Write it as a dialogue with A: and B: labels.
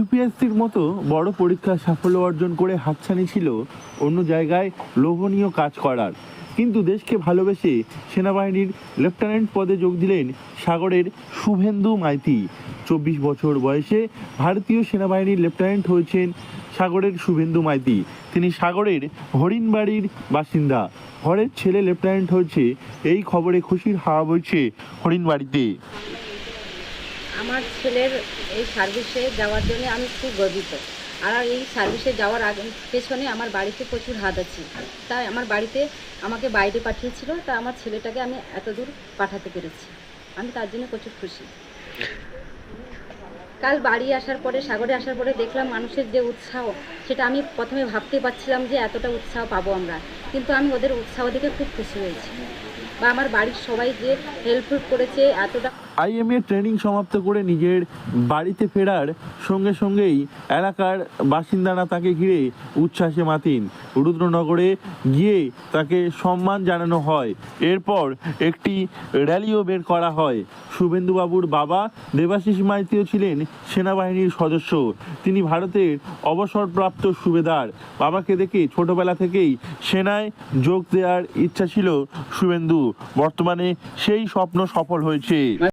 A: ইউপিএসসির মতো বড় পরীক্ষায় সাফল্য অর্জন করে হাতছানি ছিল অন্য জায়গায় লোভনীয় কাজ করার, কিন্তু দেশকে ভালোবেসে সেনাবাহিনীর লেফটেন্যান্ট পদে যোগ দিলেন সাগরের শুভেন্দু মাইতি। 24 বছর বয়সে ভারতীয় সেনাবাহিনীর লেফটেন্যান্ট হয়েছেন সাগরের শুভেন্দু মাইতি। তিনি সাগরের হরিণবাড়ির বাসিন্দা। ঘরের ছেলে লেফটেন্যান্ট হয়েছে, এই খবরে খুশির হাওয়া বইছে হরিণবাড়িতে।
B: আমার ছেলের এই সার্ভিসে যাওয়ার জন্য আমি খুব গর্বিত। আর এই সার্ভিসে যাওয়ার আগে পেছনে আমার বাড়িতে প্রচুর হাত আছে, তাই আমার বাড়িতে আমাকে বাইরে পাঠিয়েছিল, তা আমার ছেলেটাকে আমি এত দূর পাঠাতে পেরেছি, আমি তার জন্য প্রচুর খুশি। কাল বাড়ি আসার পরে, সাগরে আসার পরে দেখলাম মানুষের যে উৎসাহ, সেটা আমি প্রথমে ভাবতে পারছিলাম যে এতটা উৎসাহ পাবো আমরা, কিন্তু আমি ওদের উৎসাহ দেখে খুব খুশি হয়েছি। বা আমার বাড়ির সবাই যে হেল্পফুল করেছে এতটা।
A: আইএমএ ট্রেনিং সমাপ্ত করে নিজের বাড়িতে ফেরার সঙ্গে সঙ্গেই এলাকার বাসিন্দারা তাকে ঘিরে উচ্ছ্বাসে মাতিন। রুদ্রনগরে গিয়ে তাকে সম্মান জানানো হয়। এরপর একটি র্যালিও বের করা হয়। শুভেন্দুবাবুর বাবা দেবাশিস মাইতিও ছিলেন সেনাবাহিনীর সদস্য। তিনি ভারতের অবসরপ্রাপ্ত সুবেদার। বাবাকে দেখে ছোটবেলা থেকেই সেনায় যোগ দেওয়ার ইচ্ছা ছিল শুভেন্দু। বর্তমানে সেই স্বপ্ন সফল হয়েছে।